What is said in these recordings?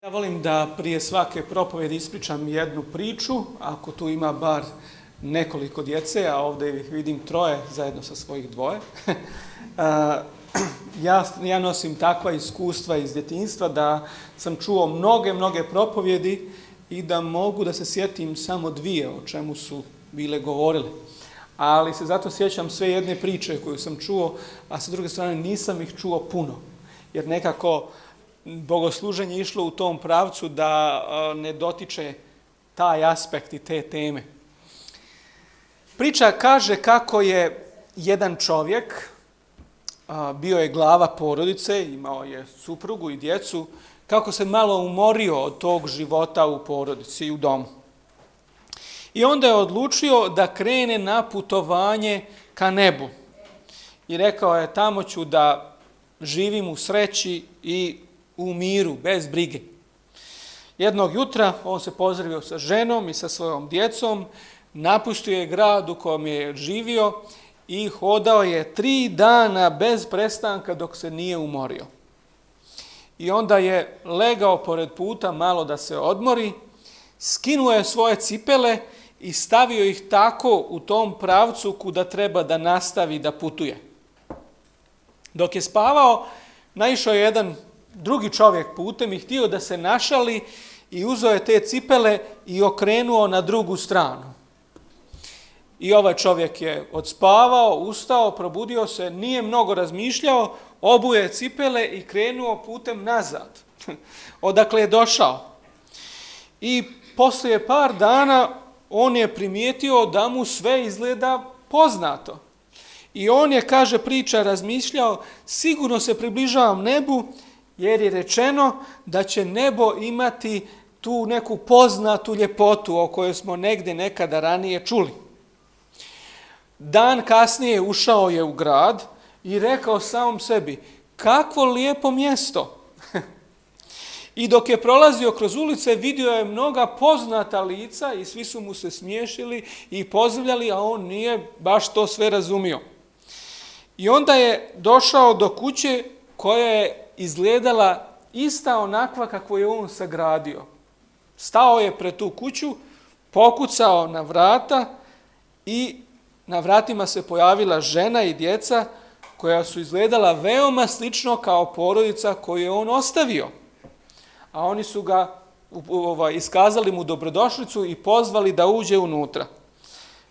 Ja volim da prije svake propovjedi ispričam jednu priču, ako tu ima bar nekoliko djece, a ovdje ih vidim troje zajedno sa svojih dvoje. Ja nosim takva iskustva iz djetinjstva da sam čuo mnoge propovjedi i da mogu da se sjetim samo dvije o čemu su bile govorile. Ali se zato sjećam sve jedne priče koju sam čuo, a sa druge strane nisam ih čuo puno. Jer nekako bogosluženje išlo u tom pravcu da ne dotiče taj aspekt i te teme. Priča kaže kako je jedan čovjek, bio je glava porodice, imao je suprugu i djecu, kako se malo umorio od tog života u porodici i u domu. I onda je odlučio da krene na putovanje ka nebu. I rekao je, tamo ću da živim u sreći i u miru, bez brige. Jednog jutra on se pozdravio sa ženom i sa svojom djecom, napustio je grad u kojem je živio i hodao je 3 dana bez prestanka dok se nije umorio. I onda je legao pored puta malo da se odmori, skinuo je svoje cipele i stavio ih tako u tom pravcu kuda treba da nastavi da putuje. Dok je spavao, naišao je jedan drugi čovjek putem i htio da se našali i uzeo je te cipele i okrenuo na drugu stranu. I ovaj čovjek je odspavao, ustao, probudio se, nije mnogo razmišljao, obuje cipele i krenuo putem nazad, odakle je došao. I poslije par dana on je primijetio da mu sve izgleda poznato. I on je, kaže priča, razmišljao, sigurno se približavam nebu, jer je rečeno da će nebo imati tu neku poznatu ljepotu o kojoj smo negdje nekada ranije čuli. Dan kasnije ušao je u grad i rekao samom sebi, kakvo lijepo mjesto. I dok je prolazio kroz ulice, vidio je mnoga poznata lica i svi su mu se smiješili i pozdravljali, a on nije baš to sve razumio. I onda je došao do kuće koja je izgledala ista onakva kako je on sagradio. Stao je pred tu kuću, pokucao na vrata i na vratima se pojavila žena i djeca koja su izgledala veoma slično kao porodica koju je on ostavio. A oni su ga iskazali mu dobrodošlicu i pozvali da uđe unutra.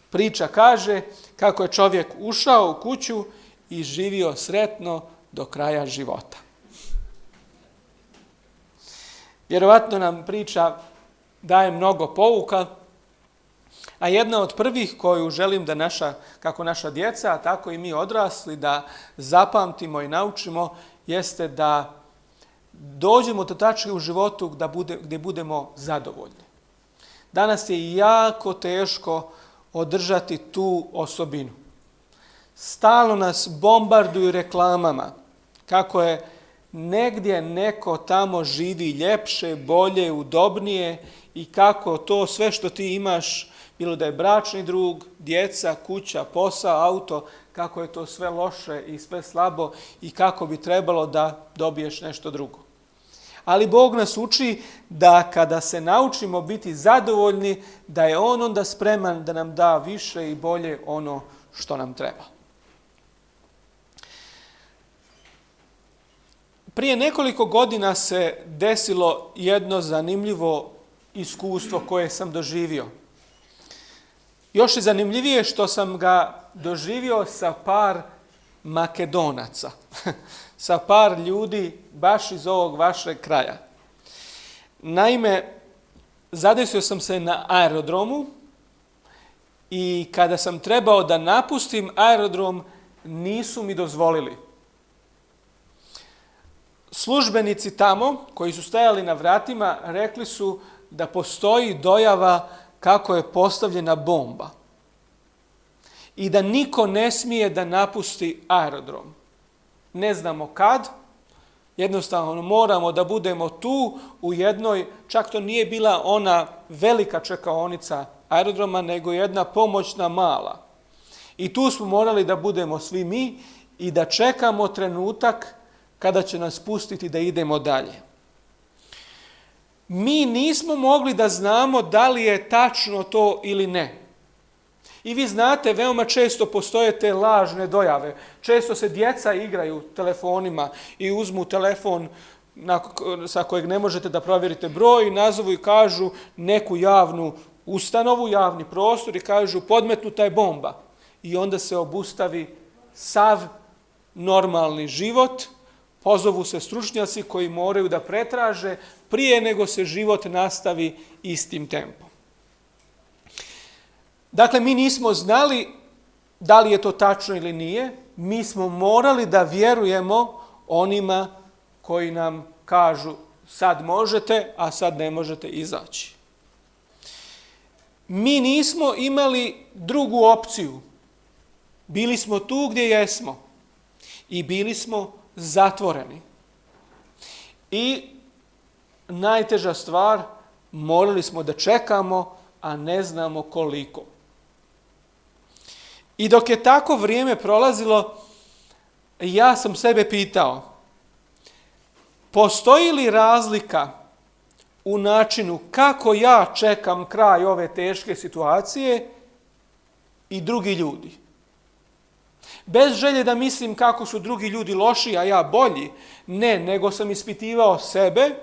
Priča kaže kako je čovjek ušao u kuću i živio sretno do kraja života. Vjerovatno nam priča daje mnogo pouka, a jedna od prvih koju želim da kako naša djeca, a tako i mi odrasli, da zapamtimo i naučimo, jeste da dođemo do tačke u životu gdje budemo zadovoljni. Danas je jako teško održati tu osobinu. Stalno nas bombarduju reklamama kako je negdje neko tamo živi ljepše, bolje, udobnije i kako to sve što ti imaš, bilo da je bračni drug, djeca, kuća, posao, auto, kako je to sve loše i sve slabo i kako bi trebalo da dobiješ nešto drugo. Ali Bog nas uči da kada se naučimo biti zadovoljni, da je On onda spreman da nam da više i bolje ono što nam treba. Prije nekoliko godina se desilo jedno zanimljivo iskustvo koje sam doživio. Još je zanimljivije što sam ga doživio sa par Makedonaca, sa par ljudi baš iz ovog vašeg kraja. Naime, zadesio sam se na aerodromu i kada sam trebao da napustim aerodrom, nisu mi dozvolili. Službenici tamo, koji su stajali na vratima, rekli su da postoji dojava kako je postavljena bomba i da niko ne smije da napusti aerodrom. Ne znamo kad, jednostavno moramo da budemo tu u jednoj, čak to nije bila ona velika čekaonica aerodroma, nego jedna pomoćna mala. I tu smo morali da budemo svi mi i da čekamo trenutak kada će nas pustiti da idemo dalje. mi nismo mogli da znamo da li je tačno to ili ne. I vi znate, veoma često postoje te lažne dojave. Često se djeca igraju telefonima i uzmu telefon sa kojeg ne možete da provjerite broj, nazovu i kažu neku javnu ustanovu, javni prostor i kažu podmetnuta je bomba. I onda se obustavi sav normalni život, pozovu se stručnjaci koji moraju da pretraže prije nego se život nastavi istim tempom. Dakle, mi nismo znali da li je to tačno ili nije, mi smo morali da vjerujemo onima koji nam kažu sad možete, a sad ne možete izaći. Mi nismo imali drugu opciju. Bili smo tu gdje jesmo i bili smo zatvoreni. I najteža stvar, morali smo da čekamo, a ne znamo koliko. I dok je tako vrijeme prolazilo, ja sam sebe pitao, postoji li razlika u načinu kako ja čekam kraj ove teške situacije i drugi ljudi? Bez želje da mislim kako su drugi ljudi loši, a ja bolji. Ne, nego sam ispitivao sebe,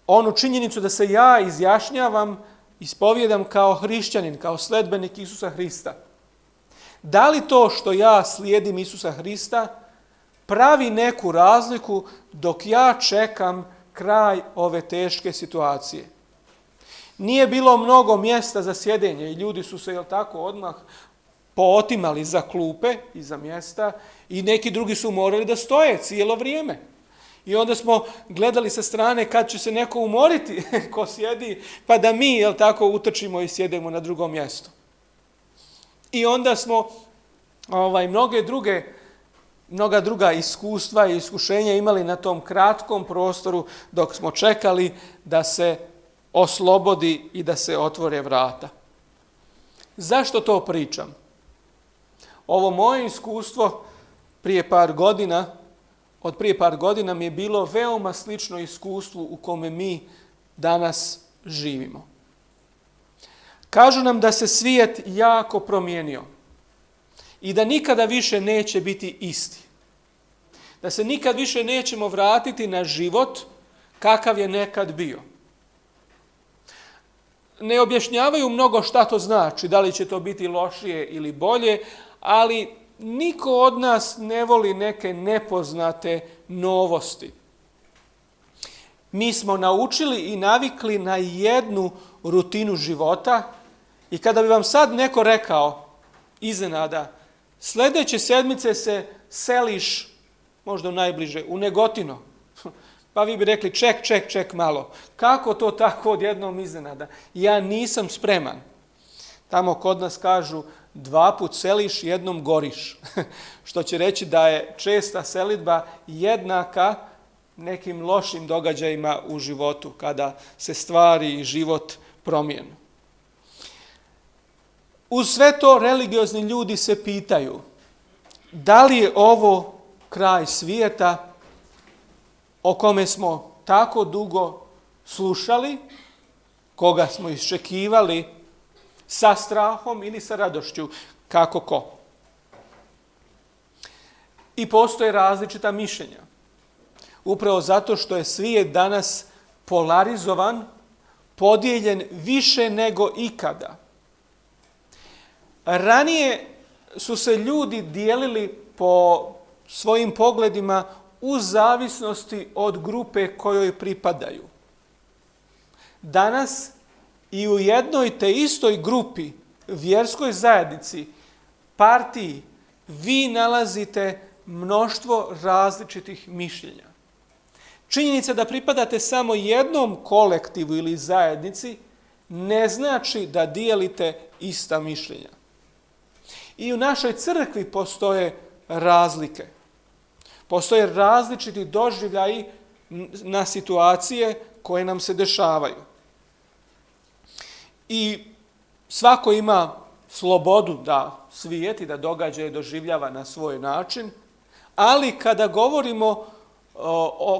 onu činjenicu da se ja izjašnjavam, ispovijedam kao hrišćanin, kao sledbenik Isusa Hrista. Da li to što ja slijedim Isusa Hrista pravi neku razliku dok ja čekam kraj ove teške situacije? Nije bilo mnogo mjesta za sjedenje i ljudi su se, jel tako, odmah pootimali za klupe i za mjesta i neki drugi su morali da stoje cijelo vrijeme. I onda smo gledali sa strane kad će se neko umoriti ko sjedi, pa da mi, jel tako, utrčimo i sjedemo na drugom mjestu. I onda smo mnoga druga iskustva i iskušenja imali na tom kratkom prostoru dok smo čekali da se oslobodi i da se otvore vrata. Zašto to pričam? Ovo moje iskustvo od prije par godina mi je bilo veoma slično iskustvu u kome mi danas živimo. Kažu nam da se svijet jako promijenio i da nikada više neće biti isti. Da se nikad više nećemo vratiti na život kakav je nekad bio. Ne objašnjavaju mnogo šta to znači, da li će to biti lošije ili bolje, ali niko od nas ne voli neke nepoznate novosti. Mi smo naučili i navikli na jednu rutinu života i kada bi vam sad neko rekao iznenada, sljedeće sedmice se seliš možda najbliže u Negotino, pa vi bi rekli ček malo. Kako to tako odjednom iznenada? Ja nisam spreman. Tamo kod nas kažu 2 put seliš, jednom goriš. Što će reći da je česta selidba jednaka nekim lošim događajima u životu, kada se stvari i život promijenu. Uz sve to religiozni ljudi se pitaju, da li je ovo kraj svijeta o kome smo tako dugo slušali, koga smo iščekivali sa strahom ili sa radošću, kako ko. I postoje različita mišljenja. Upravo zato što je svijet danas polarizovan, podijeljen više nego ikada. Ranije su se ljudi dijelili po svojim pogledima u zavisnosti od grupe kojoj pripadaju. Danas i u jednoj te istoj grupi, vjerskoj zajednici, partiji, vi nalazite mnoštvo različitih mišljenja. Činjenica da pripadate samo jednom kolektivu ili zajednici ne znači da dijelite ista mišljenja. I u našoj crkvi postoje razlike. Postoje različiti doživljaji na situacije koje nam se dešavaju. I svako ima slobodu da svijet i da događaje doživljava na svoj način, ali kada govorimo,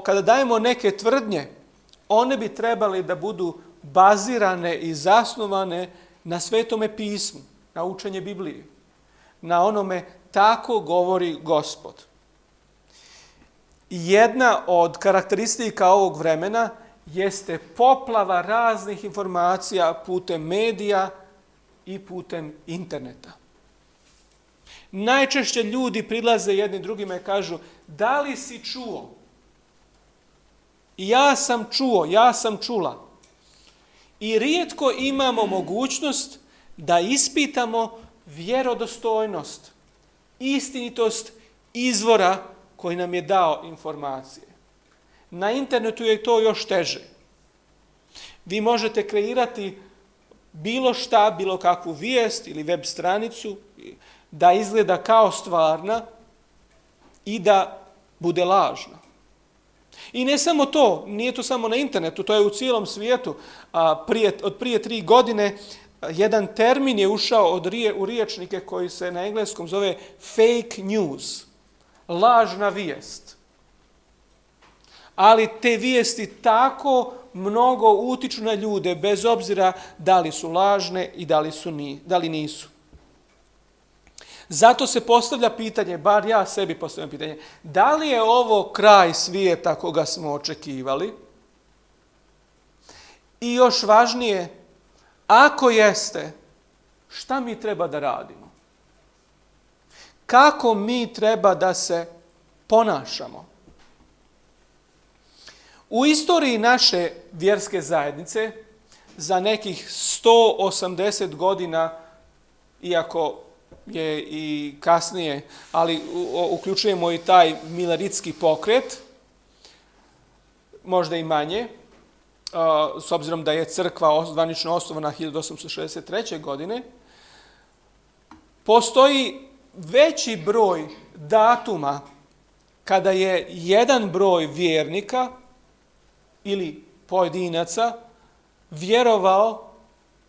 kada dajemo neke tvrdnje, one bi trebali da budu bazirane i zasnovane na Svetome pismu, na učenje Biblije, na onome tako govori Gospod. Jedna od karakteristika ovog vremena jeste poplava raznih informacija putem medija i putem interneta. Najčešće ljudi prilaze jedni drugima i kažu: da li si čuo? Ja sam čuo, ja sam čula. I rijetko imamo mogućnost da ispitamo vjerodostojnost, istinitost izvora koji nam je dao informacije. Na internetu je to još teže. Vi možete kreirati bilo šta, bilo kakvu vijest ili web stranicu da izgleda kao stvarna i da bude lažna. I ne samo to, nije to samo na internetu, to je u cijelom svijetu. Od prije 3 godine jedan termin je ušao u rječnike koji se na engleskom zove fake news, lažna vijest. Ali te vijesti tako mnogo utiču na ljude, bez obzira da li su lažne i da li nisu. Zato se postavlja pitanje, bar ja sebi postavljam pitanje, da li je ovo kraj svijeta koga smo očekivali? I još važnije, ako jeste, šta mi treba da radimo? Kako mi treba da se ponašamo? U istoriji naše vjerske zajednice za nekih 180 godina, iako je i kasnije, ali uključujemo i taj mileritski pokret, možda i manje, s obzirom da je crkva zvanično osnovana 1863. godine, postoji veći broj datuma kada je jedan broj vjernika ili pojedinaca vjerovao,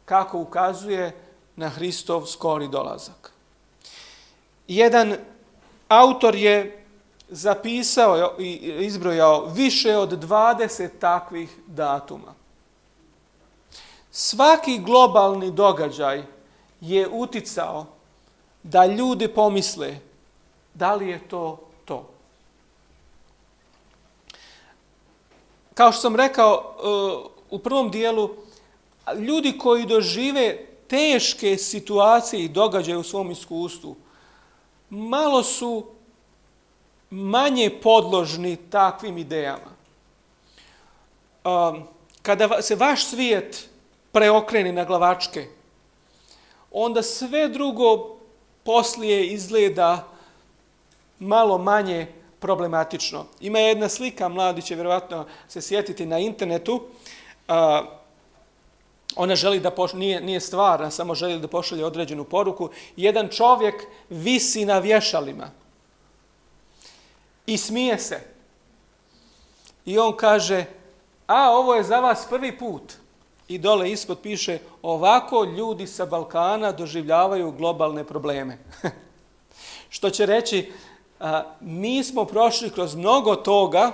kako ukazuje, na Hristov skori dolazak. Jedan autor je zapisao i izbrojao više od 20 takvih datuma. Svaki globalni događaj je uticao da ljudi pomisle da li je to to. Kao što sam rekao u prvom dijelu, ljudi koji dožive teške situacije i događaje u svom iskustvu, malo su manje podložni takvim idejama. Kada se vaš svijet preokrene na glavačke, onda sve drugo poslije izgleda malo manje problematično. Ima jedna slika, mladi će vjerovatno se sjetiti na internetu. Ona želi da nije stvarna, samo želi da pošalje određenu poruku. Jedan čovjek visi na vješalima i smije se. I on kaže: ovo je za vas prvi put. I dole ispod piše: ovako ljudi sa Balkana doživljavaju globalne probleme. Što će reći, mi smo prošli kroz mnogo toga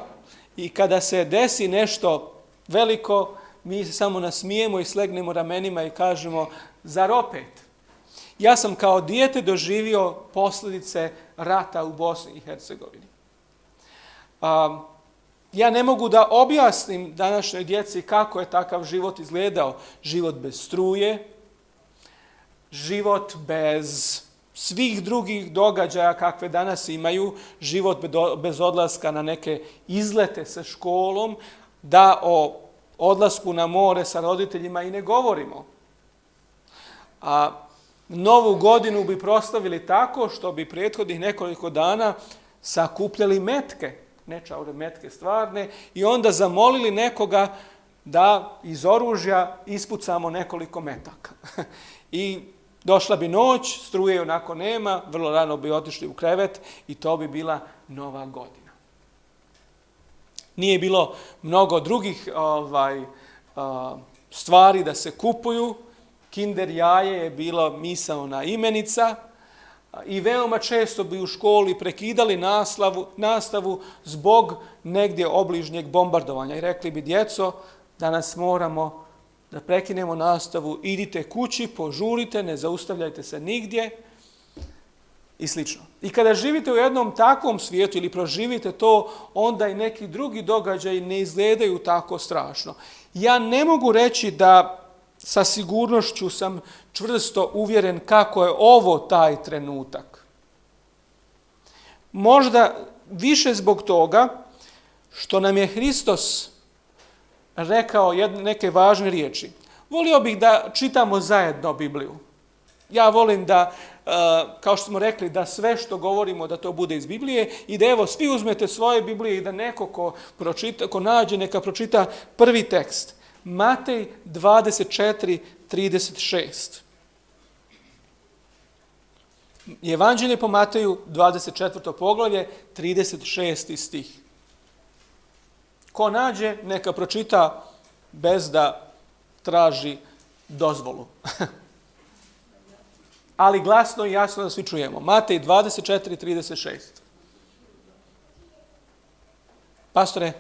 i kada se desi nešto veliko, mi se samo nasmijemo i slegnemo ramenima i kažemo: zar opet? Ja sam kao dijete doživio posljedice rata u Bosni i Hercegovini. Ja ne mogu da objasnim današnjoj djeci kako je takav život izgledao. Život bez struje, život bez svih drugih događaja kakve danas imaju, život bez odlaska na neke izlete sa školom, da o odlasku na more sa roditeljima i ne govorimo. A Novu godinu bi proslavili tako što bi prethodnih nekoliko dana sakupljali metke, nečaure metke stvarne, i onda zamolili nekoga da iz oružja ispucamo nekoliko metaka. I došla bi noć, struje onako nema, vrlo rano bi otišli u krevet i to bi bila Nova godina. Nije bilo mnogo drugih stvari da se kupuju. Kinder jaje je bila misaona imenica i veoma često bi u školi prekidali nastavu zbog negdje obližnjeg bombardovanja i rekli bi: djeco, danas moramo da prekinemo nastavu, idite kući, požurite, ne zaustavljajte se nigdje i slično. I kada živite u jednom takvom svijetu ili proživite to, onda i neki drugi događaji ne izgledaju tako strašno. Ja ne mogu reći da sa sigurnošću sam čvrsto uvjeren kako je ovo taj trenutak. Možda više zbog toga što nam je Hristos rekao neke važne riječi. Volio bih da čitamo zajedno Bibliju. Ja volim da, kao što smo rekli, da sve što govorimo da to bude iz Biblije i da evo svi uzmete svoje Biblije i da neko ko nađe neka pročita prvi tekst. Matej 24:36. Evanđelje po Mateju 24. poglavlje 36. stih. Ko nađe neka pročita bez da traži dozvolu. Ali glasno i jasno da svi čujemo. Matej 24:36. Pastore?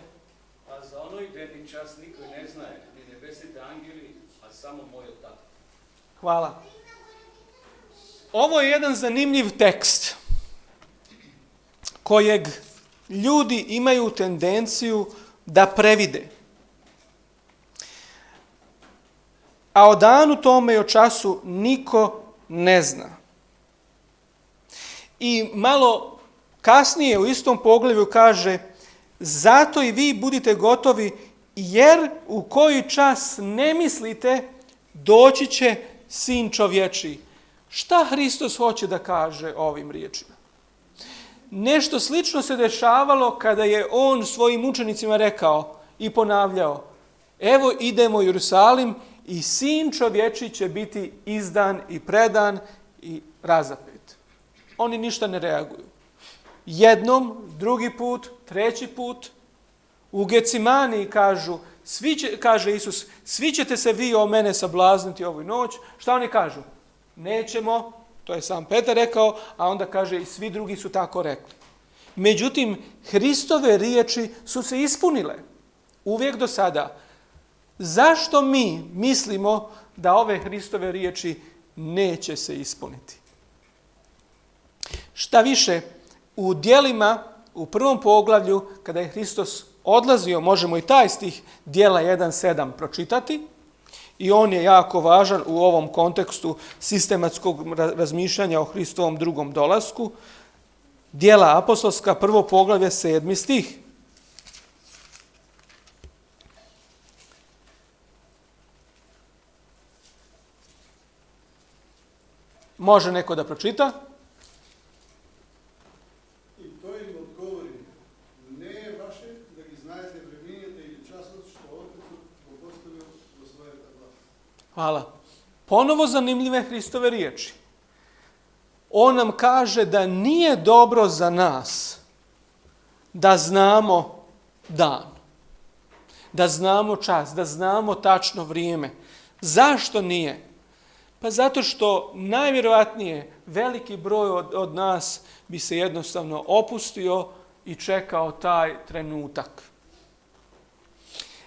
A za onoj deni čas niko ne znaje, ni nebesite angeli, a samo moj otac. Hvala. Ovo je jedan zanimljiv tekst kojeg ljudi imaju tendenciju da previde. A o danu tome i o času niko ne zna. I malo kasnije u istom poglavlju kaže: zato i vi budite gotovi, jer u koji čas ne mislite doći će Sin čovječiji. Šta Hristos hoće da kaže ovim riječima? Nešto slično se dešavalo kada je on svojim učenicima rekao i ponavljao: evo idemo u Jerusalim i Sin čovječiji će biti izdan i predan i razapet. Oni ništa ne reaguju. Jednom, drugi put, treći put, u Gecimani kaže Isus, svi ćete se vi o mene sablazniti ovu noć. Šta oni kažu? Nećemo, to je sam Petar rekao, a onda kaže i svi drugi su tako rekli. Međutim, Hristove riječi su se ispunile uvijek do sada. Zašto mi mislimo da ove Hristove riječi neće se ispuniti? Šta više, u djelima, u prvom poglavlju, kada je Hristos odlazio, možemo i taj stih djela 1:7 pročitati, i on je jako važan u ovom kontekstu sistematskog razmišljanja o Hristovom drugom dolasku. Djela apostolska, prvo poglavlje, 7. stih. Može neko da pročita? I to im odgovori: ne je vaše da gi znajete vremenite ili časot što Otcu postavio do svoje glasa. Hvala. Ponovo zanimljive Hristove riječi. On nam kaže da nije dobro za nas da znamo dan, da znamo čas, da znamo tačno vrijeme. Zašto nije? Pa zato što najvjerojatnije veliki broj od nas bi se jednostavno opustio i čekao taj trenutak.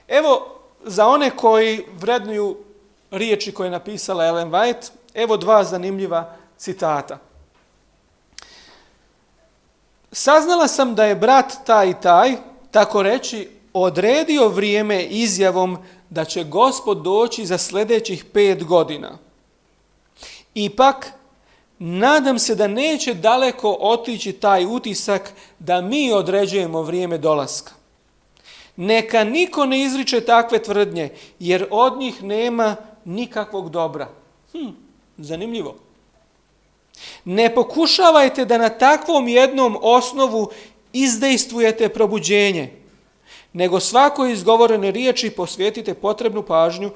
Evo, za one koji vrednuju riječi koje je napisala Ellen White, evo dva zanimljiva citata. Saznala sam da je brat taj i taj, tako reći, odredio vrijeme izjavom da će Gospod doći za sljedećih 5 godina. Ipak, nadam se da neće daleko otići taj utisak da mi određujemo vrijeme dolaska. Neka niko ne izriče takve tvrdnje, jer od njih nema nikakvog dobra. Zanimljivo. Ne pokušavajte da na takvom jednom osnovu izdejstvujete probuđenje, nego svakoj izgovorene riječi posvetite potrebnu pažnju,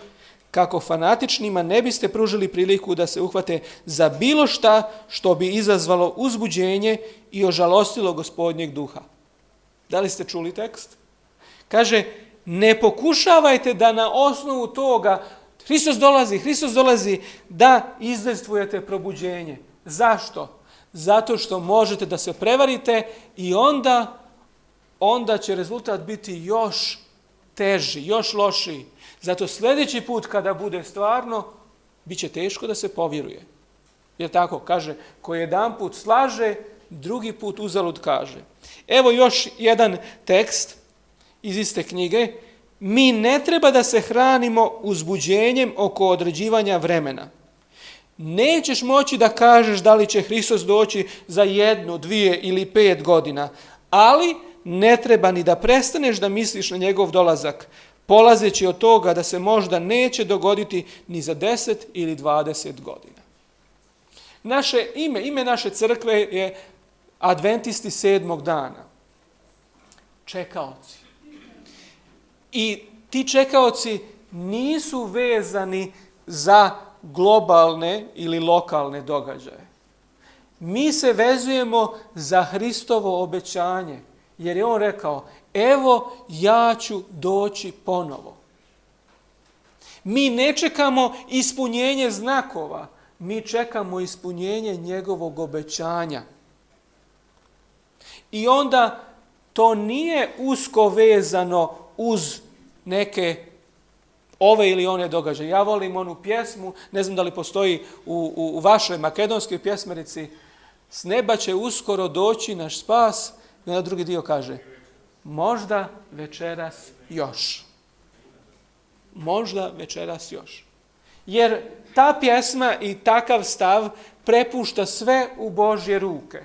kako fanatičnima ne biste pružili priliku da se uhvate za bilo šta što bi izazvalo uzbuđenje i ožalostilo Gospodnjeg duha. Da li ste čuli tekst? Kaže, ne pokušavajte da na osnovu toga Hristos dolazi, da izdejstvujete probuđenje. Zašto? Zato što možete da se prevarite i onda će rezultat biti još teži, još lošiji. Zato sljedeći put kada bude stvarno, bit će teško da se povjeruje. Jer tako, kaže, ko jedan put slaže, drugi put uzalud kaže. Evo još jedan tekst iz iste knjige. Mi ne treba da se hranimo uzbuđenjem oko određivanja vremena. Nećeš moći da kažeš da li će Hristos doći za 1, 2 ili 5 godina, ali ne treba ni da prestaneš da misliš na njegov dolazak, polazeći od toga da se možda neće dogoditi ni za 10 ili 20 godina. Naše ime naše crkve je Adventisti 7. dana. Čekaoci. I ti čekaoci nisu vezani za globalne ili lokalne događaje. Mi se vezujemo za Hristovo obećanje, jer je on rekao, evo ja ću doći ponovo. Mi ne čekamo ispunjenje znakova, mi čekamo ispunjenje njegovog obećanja. I onda to nije usko vezano uz neke ove ili one događaje. Ja volim onu pjesmu, ne znam da li postoji u vašoj makedonskoj pjesmerici, s neba će uskoro doći naš spas, i onda drugi dio kaže, možda večeras još. Možda večeras još. Jer ta pjesma i takav stav prepušta sve u Božje ruke.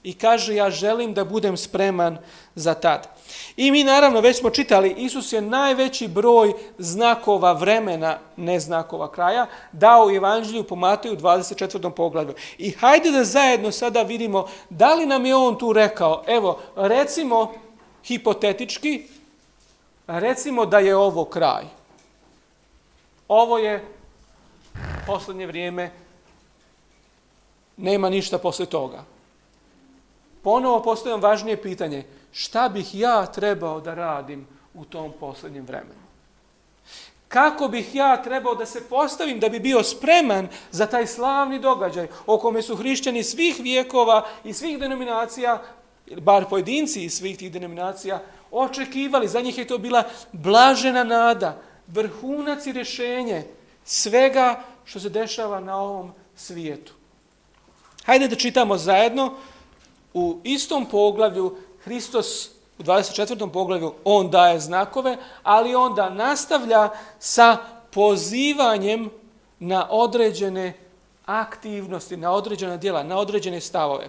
I kaže, ja želim da budem spreman za tad. I mi naravno, već smo čitali, Isus je najveći broj znakova vremena, ne znakova kraja, dao u Evanđelju po Mateju 24. poglavlju. I hajde da zajedno sada vidimo da li nam je on tu rekao, evo, recimo, hipotetički, recimo da je ovo kraj. Ovo je posljednje vrijeme, nema ništa posle toga. Ponovo postavljam važnije pitanje, šta bih ja trebao da radim u tom posljednjem vremenu? Kako bih ja trebao da se postavim da bi bio spreman za taj slavni događaj o kome su hrišćani svih vijekova i svih denominacija, bar pojedinci iz svih tih denominacija, očekivali. Za njih je to bila blažena nada, vrhunac i rješenje svega što se dešava na ovom svijetu. Hajde da čitamo zajedno. U istom poglavlju Hristos, u 24. poglavlju, on daje znakove, ali onda nastavlja sa pozivanjem na određene aktivnosti, na određena djela, na određene stavove.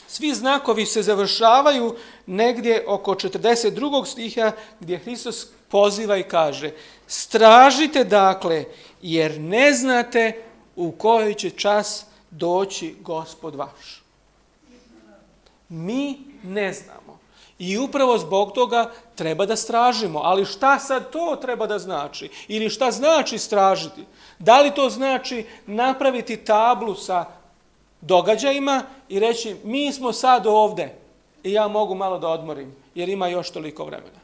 Svi znakovi se završavaju negdje oko 42. stiha gdje Hristos poziva i kaže, stražite dakle, jer ne znate u koji će čas doći Gospod vaš. Mi ne znamo. I upravo zbog toga treba da stražimo. Ali šta sad to treba da znači? Ili šta znači stražiti? Da li to znači napraviti tablu sa događajima i reći mi smo sad ovdje i ja mogu malo da odmorim jer ima još toliko vremena?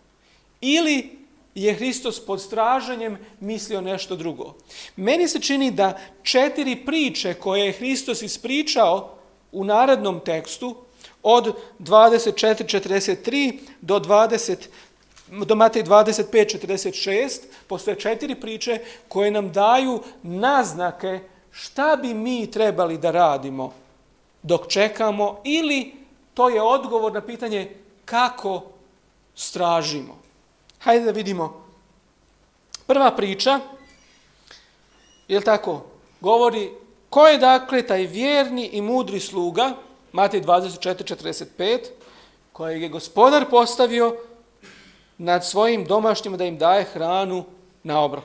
Ili je Hristos pod straženjem mislio nešto drugo? Meni se čini da 4 priče koje je Hristos ispričao u narednom tekstu od 24:43 do Matej 25:46 postoje 4 priče koje nam daju naznake šta bi mi trebali da radimo dok čekamo, ili to je odgovor na pitanje kako stražimo. Hajde da vidimo. Prva priča, jel tako, govori ko je dakle taj vjerni i mudri sluga, Matej 24:45, kojeg je gospodar postavio nad svojim domaćnjima da im daje hranu na obrok.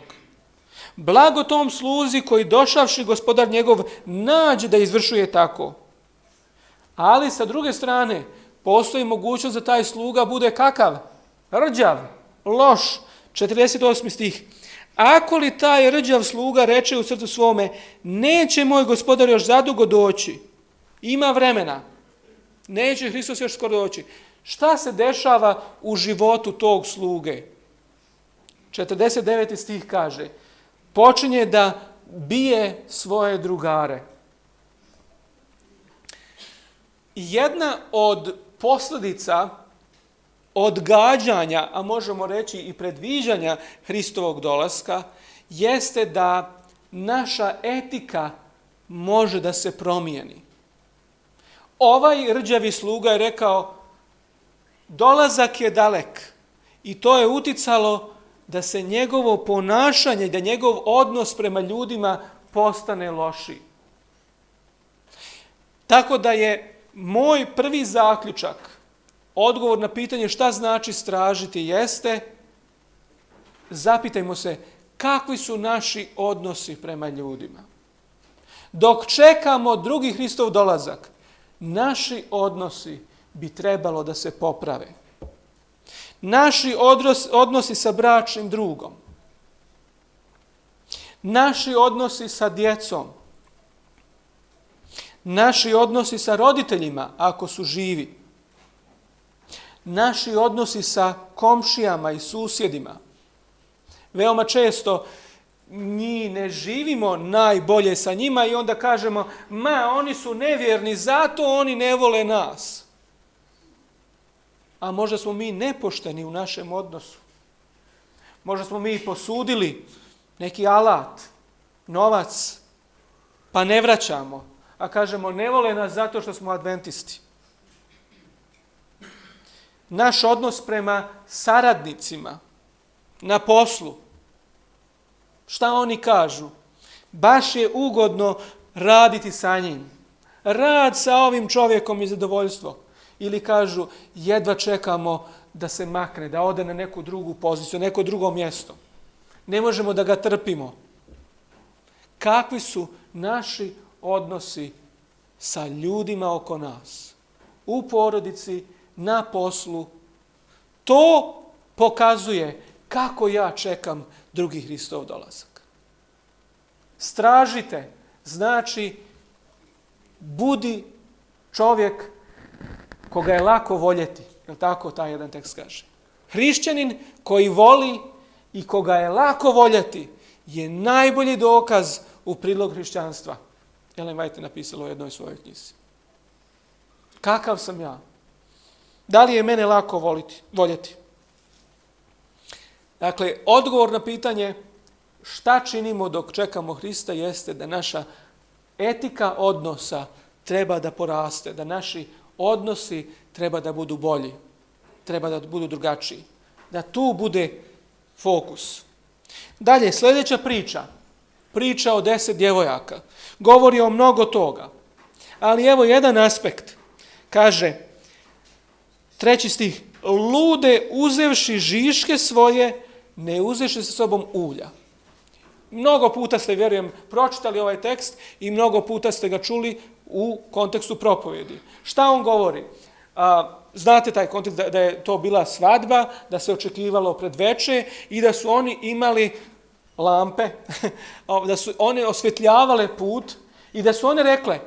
Blago tom sluzi koji došavši gospodar njegov nađe da izvršuje tako. Ali sa druge strane postoji mogućnost da taj sluga bude kakav? Rđav, loš. 48. stih. Ako li taj rđav sluga reče u srcu svome, neće moj gospodar još zadugo doći, ima vremena, neće Hristos još skoro doći. Šta se dešava u životu tog sluge? 49. stih kaže, počinje da bije svoje drugare. Jedna od posljedica odgađanja, a možemo reći i predviđanja Hristovog dolaska, jeste da naša etika može da se promijeni. Ovaj rđavi sluga je rekao, dolazak je dalek i to je uticalo da se njegovo ponašanje, da njegov odnos prema ljudima postane lošiji. Tako da je moj prvi zaključak, odgovor na pitanje šta znači stražiti jeste, zapitajmo se kakvi su naši odnosi prema ljudima. Dok čekamo drugi Hristov dolazak, naši odnosi bi trebalo da se poprave. Naši odnosi sa bračnim drugom, naši odnosi sa djecom, naši odnosi sa roditeljima ako su živi, naši odnosi sa komšijama i susjedima. Veoma često mi ne živimo najbolje sa njima i onda kažemo, oni su nevjerni, zato oni ne vole nas. A možda smo mi nepošteni u našem odnosu. Možda smo mi posudili neki alat, novac, pa ne vraćamo, a kažemo ne vole nas zato što smo adventisti. Naš odnos prema saradnicima na poslu, šta oni kažu? Baš je ugodno raditi sa njim. Rad sa ovim čovjekom je zadovoljstvo. Ili kažu, jedva čekamo da se makne, da ode na neku drugu poziciju, neko drugo mjesto. Ne možemo da ga trpimo. Kakvi su naši odnosi sa ljudima oko nas? U porodici, na poslu. To pokazuje kako ja čekam drugi Hristov dolazak. Stražite, znači budi čovjek koga je lako voljeti. Je tako taj jedan tekst kaže? Hrišćanin koji voli i koga je lako voljeti je najbolji dokaz u prilog hrišćanstva. Ellen White je napisala u jednoj svojoj knjizi. Kakav sam ja? Da li je mene lako voljeti? Dakle, odgovor na pitanje šta činimo dok čekamo Hrista jeste da naša etika odnosa treba da poraste, da naši odnosi treba da budu bolji, treba da budu drugačiji, da tu bude fokus. Dalje, sljedeća priča o 10 djevojaka, govori o mnogo toga, ali evo jedan aspekt, kaže, 3. stih, lude uzevši žiške svoje, ne uzevši sa sobom ulja. Mnogo puta ste, vjerujem, pročitali ovaj tekst i mnogo puta ste ga čuli u kontekstu propovjedi. Šta on govori? Znate taj kontekst da je to bila svadba, da se očekivalo pred veče i da su oni imali lampe, da su one osvjetljavale put i da su one rekle,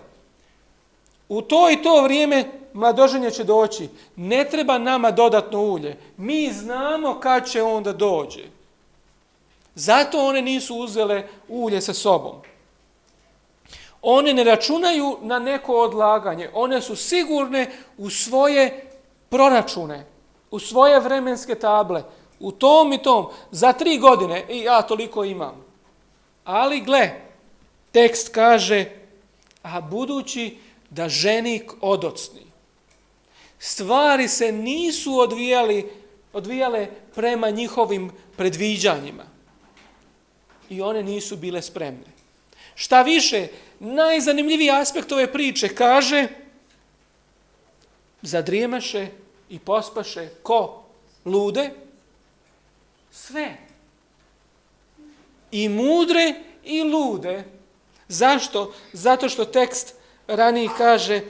u to i to vrijeme mladoženje će doći, ne treba nama dodatno ulje, mi znamo kad će on da dođe. Zato one nisu uzele ulje sa sobom. One ne računaju na neko odlaganje, one su sigurne u svoje proračune, u svoje vremenske table, u tom i tom, za 3 godine, i ja toliko imam. Ali gle, tekst kaže, a budući da ženik odocni. Stvari se nisu odvijale prema njihovim predviđanjima. I one nisu bile spremne. Šta više, najzanimljiviji aspekt ove priče kaže, zadrijemaše i pospaše ko? Lude? Sve. I mudre i lude. Zašto? Zato što tekst raniji kaže,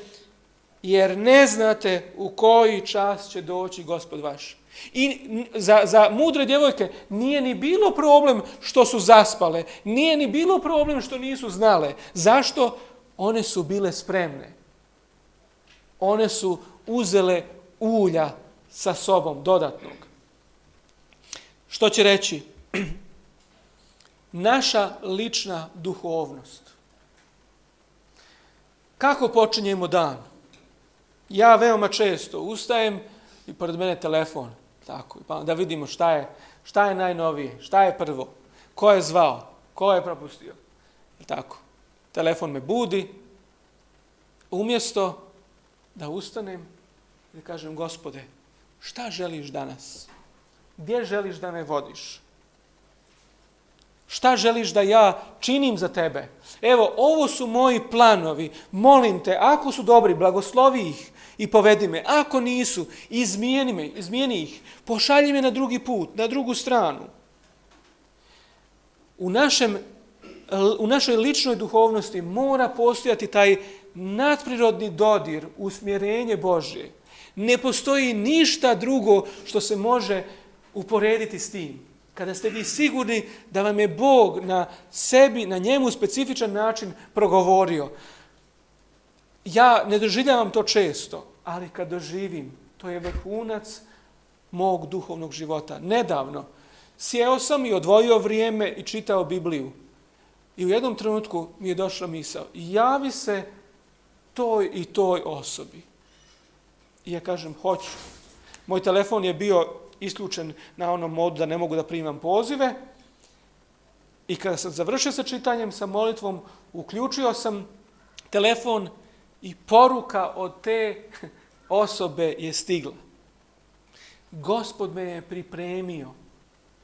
jer ne znate u koji čas će doći Gospod vaš. I za mudre djevojke nije ni bilo problem što su zaspale, nije ni bilo problem što nisu znale. Zašto? One su bile spremne. One su uzele ulja sa sobom dodatnog. Što će reći? Naša lična duhovnost. Kako počinjemo dan? Ja veoma često ustajem I pored mene telefon. Tako, pa da vidimo šta je najnovije, šta je prvo, ko je zvao, ko je propustio. Tako, telefon me budi, umjesto da ustanem i kažem, Gospode, šta želiš danas? Gdje želiš da me vodiš? Šta želiš da ja činim za tebe? Evo, ovo su moji planovi. Molim te, ako su dobri, blagoslovi ih i povedi me. Ako nisu, izmijeni ih. Pošalji me na drugi put, na drugu stranu. U našoj ličnoj duhovnosti mora postojati taj nadprirodni dodir, usmjerenje Božje. Ne postoji ništa drugo što se može uporediti s tim. Kada ste vi sigurni da vam je Bog na sebi, na njemu specifičan način progovorio. Ja ne doživljavam to često, ali kad doživim, to je vrhunac mog duhovnog života. Nedavno sjeo sam i odvojio vrijeme i čitao Bibliju. I u jednom trenutku mi je došla misao, javi se toj i toj osobi. I ja kažem, hoću. Moj telefon je bio isključen na onom modu da ne mogu da primam pozive. I kada sam završio sa čitanjem, sa molitvom, uključio sam telefon i poruka od te osobe je stigla. Gospod me je pripremio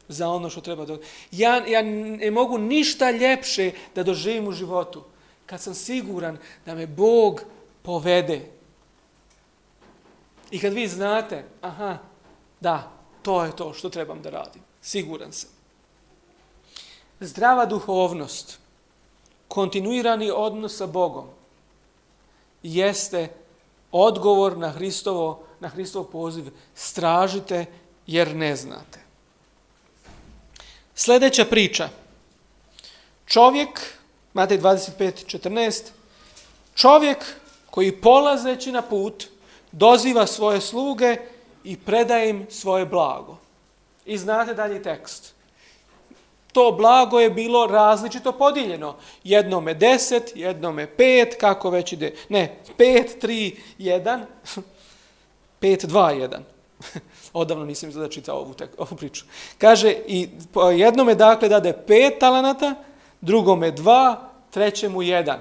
za ono što treba da... Ja ne mogu ništa ljepše da doživim u životu kad sam siguran da me Bog povede. I kad vi znate, aha, da, to je to što trebam da radim. Siguran sam. Zdrava duhovnost, kontinuirani odnos sa Bogom jeste odgovor na Hristov poziv. Stražite jer ne znate. Sljedeća priča. Čovjek, Matej 25:14, čovjek koji polazeći na put doziva svoje sluge i predaje im svoje blago. I znate dalje tekst. To blago je bilo različito podijeljeno. Jednome 10, jednome 5, kako već ide. Ne, 5, 3, 1. 5, 2, 1. Odavno nisam izgleda čitao ovu priču. Kaže, i jednome dakle dade 5 talenata, drugome 2, trećemu 1.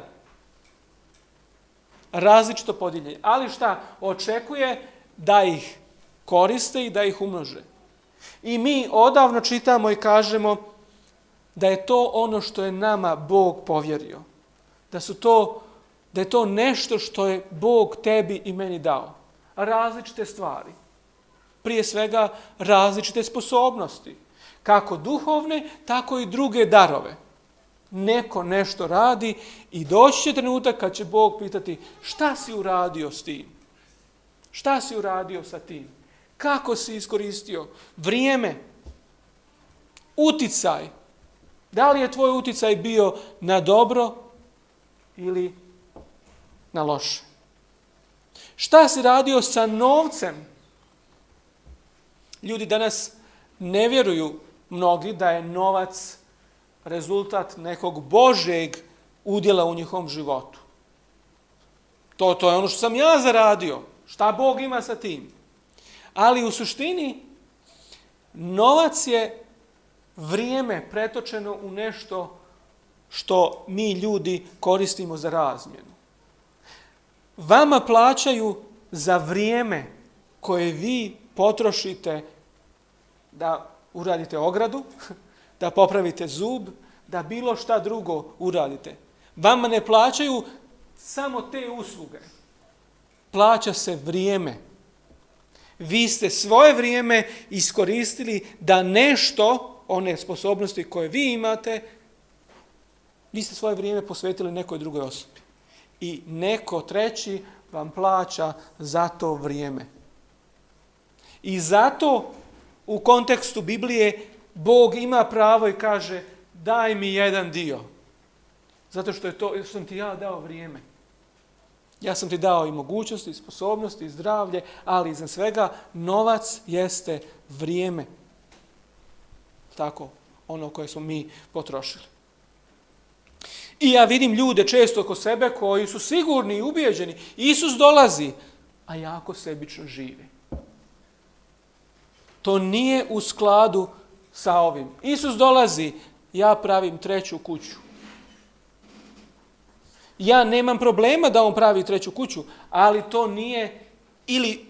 Različito podijeljenje. Ali šta? Očekuje da ih koriste i da ih umnože. I mi odavno čitamo i kažemo da je to ono što je nama Bog povjerio. Da je to nešto što je Bog tebi i meni dao. Različite stvari. Prije svega različite sposobnosti. Kako duhovne, tako i druge darove. Neko nešto radi i doći će trenutak kad će Bog pitati šta si uradio s tim? Šta si uradio sa tim? Kako si iskoristio vrijeme? Uticaj. Da li je tvoj uticaj bio na dobro ili na loše? Šta si radio sa novcem? Ljudi danas ne vjeruju mnogi da je novac rezultat nekog Božjeg udjela u njihovom životu. To je ono što sam ja zaradio. Šta Bog ima sa tim? Ali u suštini novac je vrijeme pretočeno u nešto što mi ljudi koristimo za razmjenu. Vama plaćaju za vrijeme koje vi potrošite da uradite ogradu, da popravite zub, da bilo šta drugo uradite. Vama ne plaćaju samo te usluge. Plaća se vrijeme. Vi ste svoje vrijeme iskoristili da nešto, one sposobnosti koje vi imate, vi ste svoje vrijeme posvetili nekoj drugoj osobi. I neko treći vam plaća za to vrijeme. I zato u kontekstu Biblije Bog ima pravo i kaže daj mi jedan dio. Zato što sam ti ja dao vrijeme. Ja sam ti dao i mogućnosti, i sposobnosti, i zdravlje, ali iznad svega novac jeste vrijeme. Tako, ono koje smo mi potrošili. I ja vidim ljude često oko sebe koji su sigurni i ubijeđeni. Isus dolazi, a jako sebično živi. To nije u skladu sa ovim. Isus dolazi, ja pravim treću kuću. Ja nemam problema da on pravi treću kuću, ali to nije ili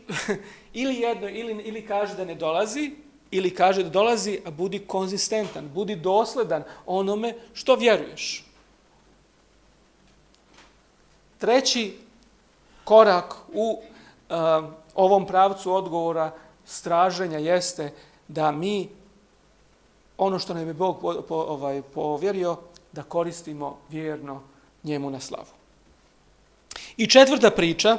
jedno, ili kaže da ne dolazi, ili kaže da dolazi, a budi konzistentan, budi dosledan onome što vjeruješ. Treći korak u ovom pravcu odgovora straženja jeste da mi ono što nam je Bog povjerio, da koristimo vjerno njemu na slavu. I četvrta priča,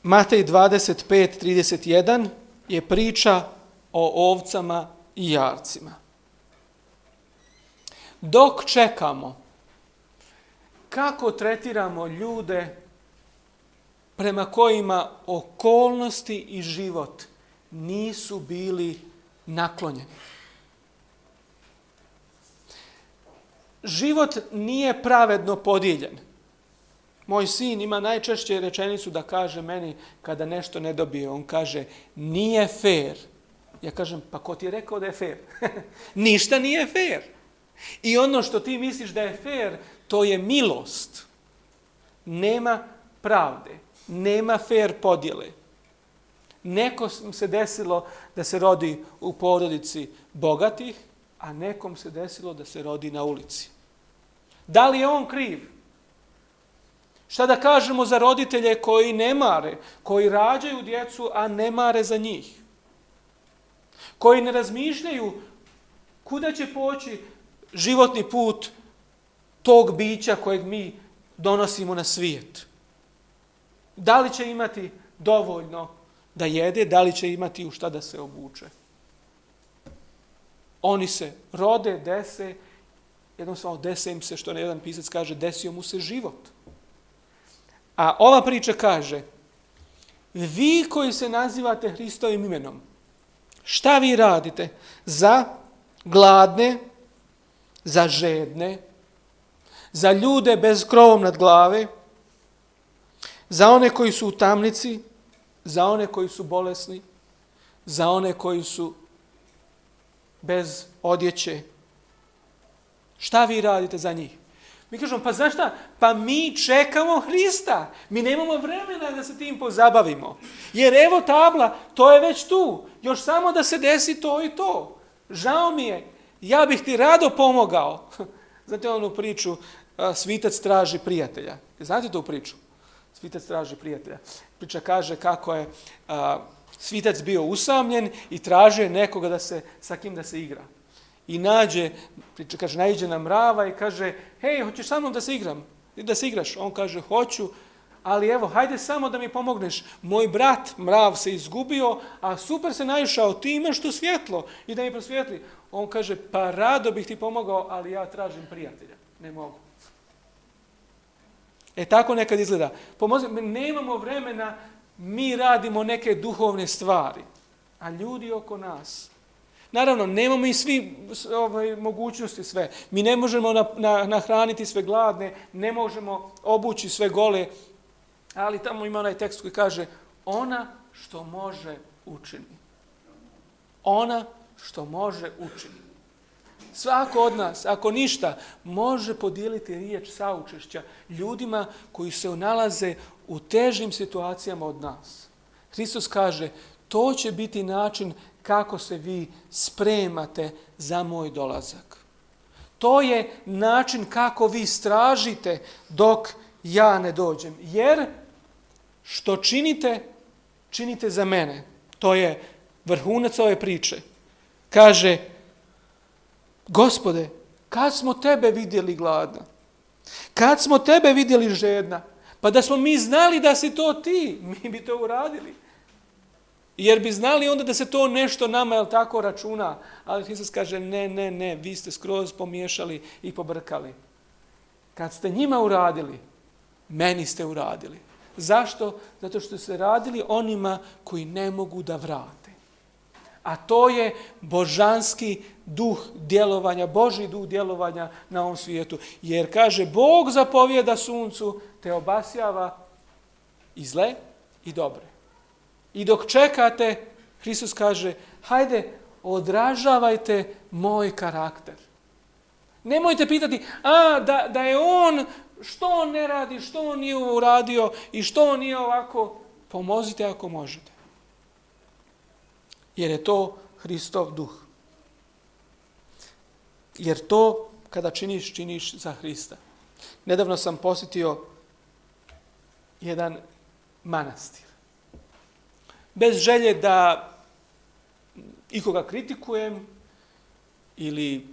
Matej 25:31, je priča o ovcama i jarcima. Dok čekamo kako tretiramo ljude prema kojima okolnosti i život nisu bili naklonjeni. Život nije pravedno podijeljen. Moj sin ima najčešće rečenicu da kaže meni kada nešto ne dobije. On kaže, nije fair. Ja kažem, pa ko ti je rekao da je fair? Ništa nije fair. I ono što ti misliš da je fair, to je milost. Nema pravde. Nema fair podjele. Nekom se desilo da se rodi u porodici bogatih, a nekom se desilo da se rodi na ulici. Da li je on kriv? Šta da kažemo za roditelje koji ne mare, koji rađaju djecu, a ne mare za njih? Koji ne razmišljaju kuda će poći životni put tog bića kojeg mi donosimo na svijet? Da li će imati dovoljno da jede, da li će imati u šta da se obuče? Oni se rode, dese, jednostavno dese im se, što jedan pisac kaže, desio mu se život. A ova priča kaže, vi koji se nazivate Hristovim imenom, šta vi radite za gladne, za žedne, za ljude bez krovom nad glave, za one koji su u tamnici, za one koji su bolesni, za one koji su bez odjeće. Šta vi radite za njih? Mi kažemo, pa znaš šta? Pa mi čekamo Hrista. Mi nemamo vremena da se tim pozabavimo. Jer evo tabla, to je već tu. Još samo da se desi to i to. Žao mi je. Ja bih ti rado pomogao. Znate onu priču, svitac traži prijatelja. Znate tu priču? Svitac traži prijatelja. Priča kaže kako je svitac bio usamljen i tražio nekoga sa kim da se igra. I naiđe na mrava i kaže, hej, hoćeš sa mnom da se igraš? On kaže, hoću, ali evo, hajde samo da mi pomogneš. Moj brat, mrav, se izgubio, a super se naišao, ti imaš tu svjetlo i da mi prosvijetli. On kaže, pa rado bih ti pomogao, ali ja tražim prijatelja. Ne mogu. Tako nekad izgleda. Nemamo vremena, mi radimo neke duhovne stvari, a ljudi oko nas. Naravno, nemamo i svi mogućnosti sve. Mi ne možemo nahraniti sve gladne, ne možemo obući sve gole, ali tamo ima onaj tekst koji kaže, ona što može učini. Ona što može učini. Svako od nas, ako ništa, može podijeliti riječ saučešća ljudima koji se nalaze u težim situacijama od nas. Hristos kaže, to će biti način kako se vi spremate za moj dolazak. To je način kako vi stražite dok ja ne dođem. Jer što činite za mene. To je vrhunac ove priče. Kaže, Gospode, kad smo tebe vidjeli gladna? Kad smo tebe vidjeli žedna? Pa da smo mi znali da si to ti, mi bi to uradili. Jer bi znali onda da se to nešto nama, tako, računa. Ali Hristos kaže, ne, vi ste skroz pomiješali i pobrkali. Kad ste njima uradili, meni ste uradili. Zašto? Zato što ste radili onima koji ne mogu da vrate. A to je božanski duh djelovanja, Božji duh djelovanja na ovom svijetu. Jer kaže, Bog zapovijeda suncu, te obasjava i zle i dobre. I dok čekate, Hristos kaže, hajde, odražavajte moj karakter. Nemojte pitati, da je on, što on ne radi, što on nije uradio i što on nije ovako. Pomozite ako možete. Jer je to Hristov duh. Jer to kada činiš za Hrista. Nedavno sam posjetio jedan manastir. Bez želje da ikoga kritikujem ili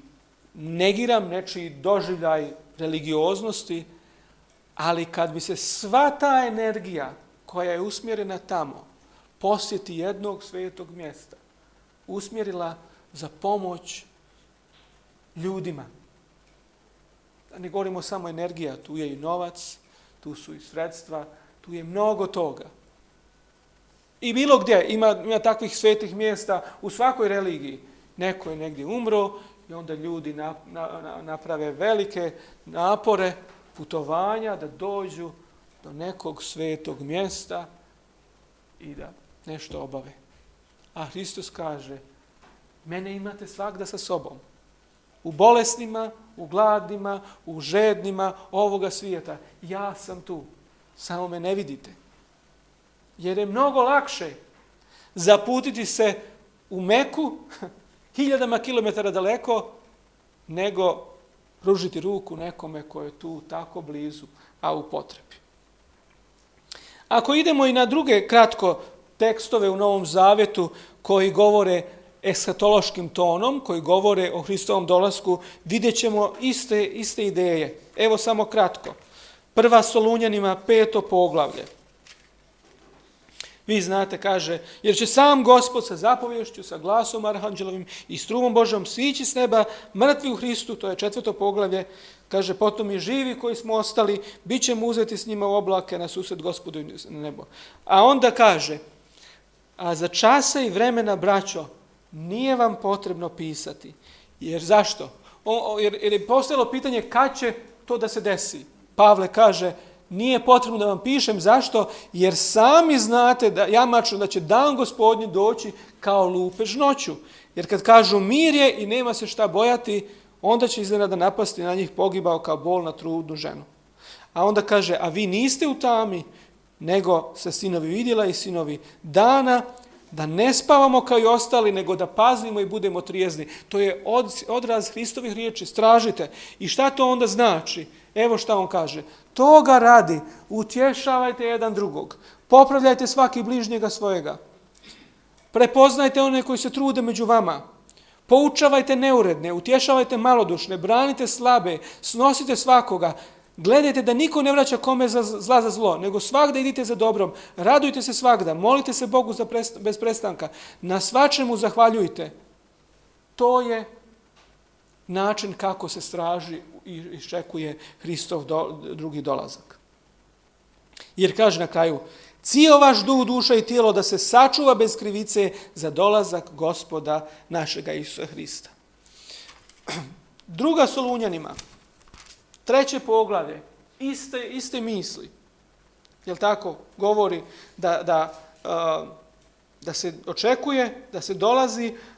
negiram nečiji doživljaj religioznosti, ali kad bi se sva ta energija koja je usmjerena tamo posjeti jednog svetog mjesta usmjerila za pomoć ljudima. Ne govorimo samo energija, tu je i novac, tu su i sredstva, tu je mnogo toga. I bilo gdje ima takvih svetih mjesta u svakoj religiji. Neko je negdje umro i onda ljudi naprave velike napore, putovanja da dođu do nekog svetog mjesta i da nešto obave. A Hristos kaže, mene imate svagda sa sobom. U bolesnima, u gladnima, u žednima ovoga svijeta. Ja sam tu. Samo me ne vidite. Jer je mnogo lakše zaputiti se u Meku, 1000 kilometara daleko, nego pružiti ruku nekome ko je tu tako blizu, a u potrebi. Ako idemo i na druge kratko tekstove u Novom Zavjetu koji govore eshatološkim tonom, koji govore o Hristovom dolasku, vidjet ćemo iste ideje. Evo samo kratko. 1. Solunjanima 5. poglavlje. Vi znate, kaže, jer će sam Gospod sa zapovješću, sa glasom arhanđelovim i strumom Božom sići s neba, mrtvi u Hristu, to je 4. poglavlje, kaže, potom i živi koji smo ostali, bit ćemo uzeti s njima u oblake na susret Gospodu i na nebo. A onda kaže, a za časa i vremena, braćo, nije vam potrebno pisati. Jer zašto? Jer je postojalo pitanje kad će to da se desi. Pavle kaže, nije potrebno da vam pišem. Zašto? Jer sami znate da jamačno da će dan Gospodnji doći kao lupež noću. Jer kad kažu mir je i nema se šta bojati, onda će iznenada napasti na njih pogibao kao bol na trudnu ženu. A onda kaže, a vi niste u tami, nego se sinovi vidjela i sinovi dana, da ne spavamo kao i ostali, nego da pazimo i budemo trijezni. To je odraz Hristovih riječi, stražite. I šta to onda znači? Evo šta on kaže. Toga radi, utješavajte jedan drugog, popravljajte svaki bližnjega svojega, prepoznajte one koji se trude među vama, poučavajte neuredne, utješavajte malodušne, branite slabe, snosite svakoga, gledajte da niko ne vraća kome zla za zlo, nego svagda idite za dobrom, radujte se svagda, molite se Bogu bez prestanka, na svačemu zahvaljujte. To je način kako se straži i iščekuje Hristov drugi dolazak. Jer kaže na kraju, cijel vaš duh, duša i tijelo da se sačuva bez krivice za dolazak Gospoda našega Isusa Hrista. 2. Solunjanima, 3. poglavlje, iste misli. Jel tako? Govori da se očekuje,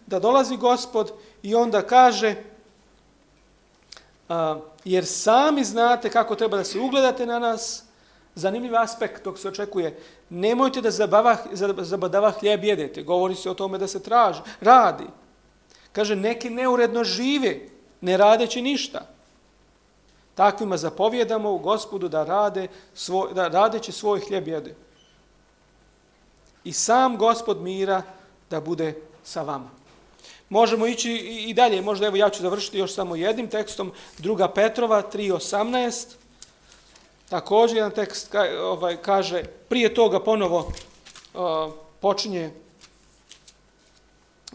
da dolazi Gospod i onda kaže, jer sami znate kako treba da se ugledate na nas. Zanimljiv aspekt dok se očekuje. Nemojte da zabadava hljeb jedete. Govori se o tome da se radi. Kaže, neki neuredno žive, ne radeći ništa. Takvima zapovjedamo u Gospodu da radeći svoj hljeb jede. I sam Gospod mira da bude sa vama. Možemo ići i dalje, možda evo ja ću završiti još samo jednim tekstom, 2. Petrova 3.18. Također jedan tekst kaže, prije toga ponovo počinje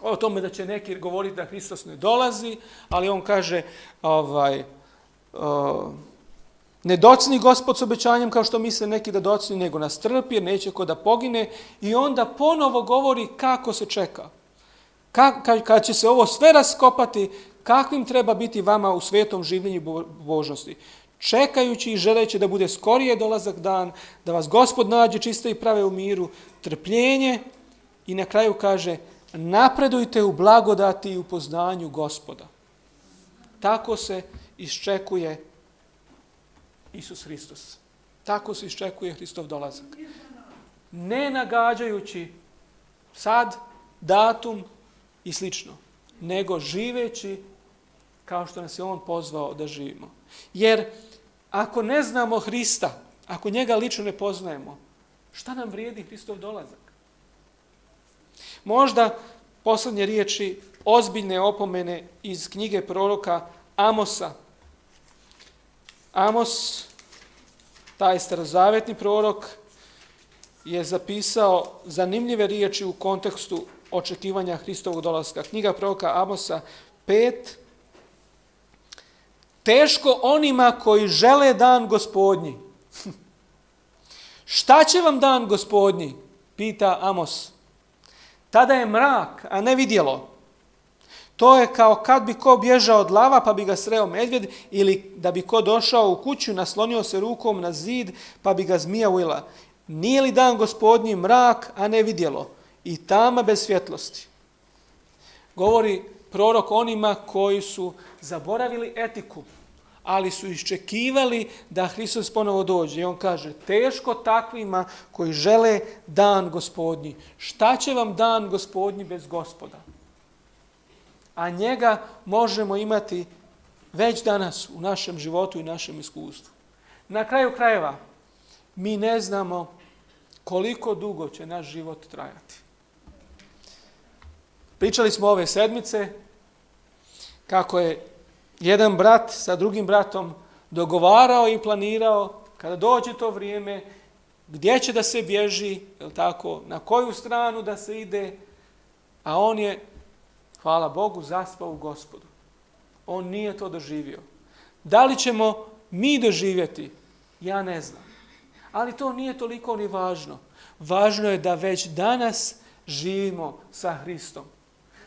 o tome da će neki govoriti da Hristos ne dolazi, ali on kaže, ne docni Gospod s obećanjem kao što misle neki da docni, nego nas trpi jer neće ko da pogine. I onda ponovo govori kako se čeka. Kad će se ovo sve raskopati, kakvim treba biti vama u svetom življenju božnosti. Čekajući i želeći da bude skorije dolazak dan, da vas Gospod nađe čiste i prave u miru, trpljenje I na kraju kaže, napredujte u blagodati i u poznanju Gospoda. Tako se iščekuje Isus Hristos. Tako se iščekuje Hristov dolazak. Ne nagađajući sad, datum i slično, nego živeći kao što nas je On pozvao da živimo. Jer ako ne znamo Hrista, ako njega lično ne poznajemo, šta nam vrijedi Hristov dolazak? Možda posljednje riječi ozbiljne opomene iz knjige proroka Amosa. Amos, taj starozavetni prorok, je zapisao zanimljive riječi u kontekstu očekivanja Hristovog dolaska. Knjiga proroka Amosa 5. Teško onima koji žele dan Gospodnji. Šta će vam dan Gospodnji? Pita Amos. Tada je mrak, a ne vidjelo. To je kao kad bi ko bježao od lava pa bi ga sreo medvjed, ili da bi ko došao u kuću, naslonio se rukom na zid pa bi ga zmija ujela. Nije li dan Gospodnji mrak, a ne vidjelo, i tama bez svjetlosti? Govori prorok onima koji su zaboravili etiku, ali su iščekivali da Hristos ponovo dođe. I on kaže, teško takvima koji žele dan Gospodnji. Šta će vam dan Gospodnji bez Gospoda? A njega možemo imati već danas u našem životu i našem iskustvu. Na kraju krajeva, mi ne znamo koliko dugo će naš život trajati. Pričali smo ove sedmice kako je jedan brat sa drugim bratom dogovarao i planirao kada dođe to vrijeme gdje će da se bježi, jel tako, na koju stranu da se ide, a on je, hvala Bogu, zaspao u Gospodu. On nije to doživio. Da li ćemo mi doživjeti? Ja ne znam. Ali to nije toliko ni važno. Važno je da već danas živimo sa Hristom.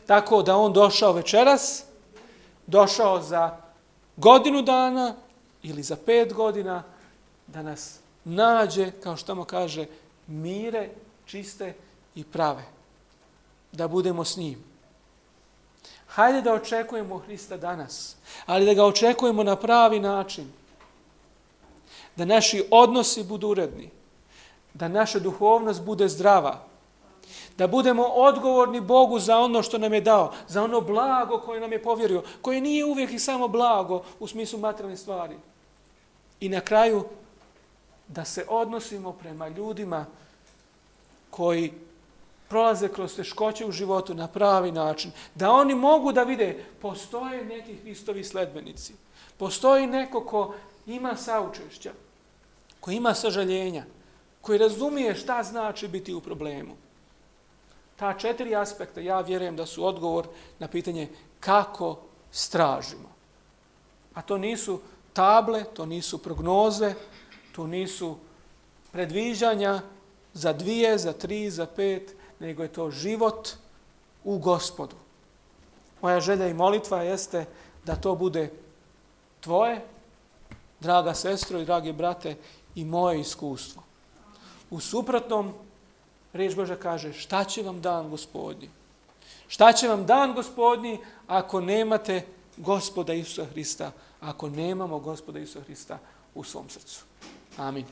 Tako da on došao večeras, došao za godinu dana ili za 5 godina, da nas nađe, kao što mu kaže, mire, čiste i prave. Da budemo s njim. Hajde da očekujemo Hrista danas, ali da ga očekujemo na pravi način. Da naši odnosi budu uredni, da naša duhovnost bude zdrava, da budemo odgovorni Bogu za ono što nam je dao, za ono blago koje nam je povjerio, koje nije uvijek i samo blago u smislu materijalnih stvari. I na kraju, da se odnosimo prema ljudima koji prolaze kroz teškoće u životu na pravi način, da oni mogu da vide, postoje neki Hristovi sledbenici, postoji neko ko ima saučešća, ko ima sažaljenja, koji razumije šta znači biti u problemu. Ta 4 aspekta, ja vjerujem da su odgovor na pitanje kako stražimo. A to nisu table, to nisu prognoze, to nisu predviđanja za 2, za 3, za 5, nego je to život u Gospodu. Moja želja i molitva jeste da to bude tvoje, draga sestro i dragi brate, i moje iskustvo. U suprotnom, riječ Božja kaže, šta će vam dan Gospodnji? Šta će vam dan Gospodnji ako nemate Gospoda Isusa Hrista, ako nemamo Gospoda Isusa Hrista u svom srcu? Amin.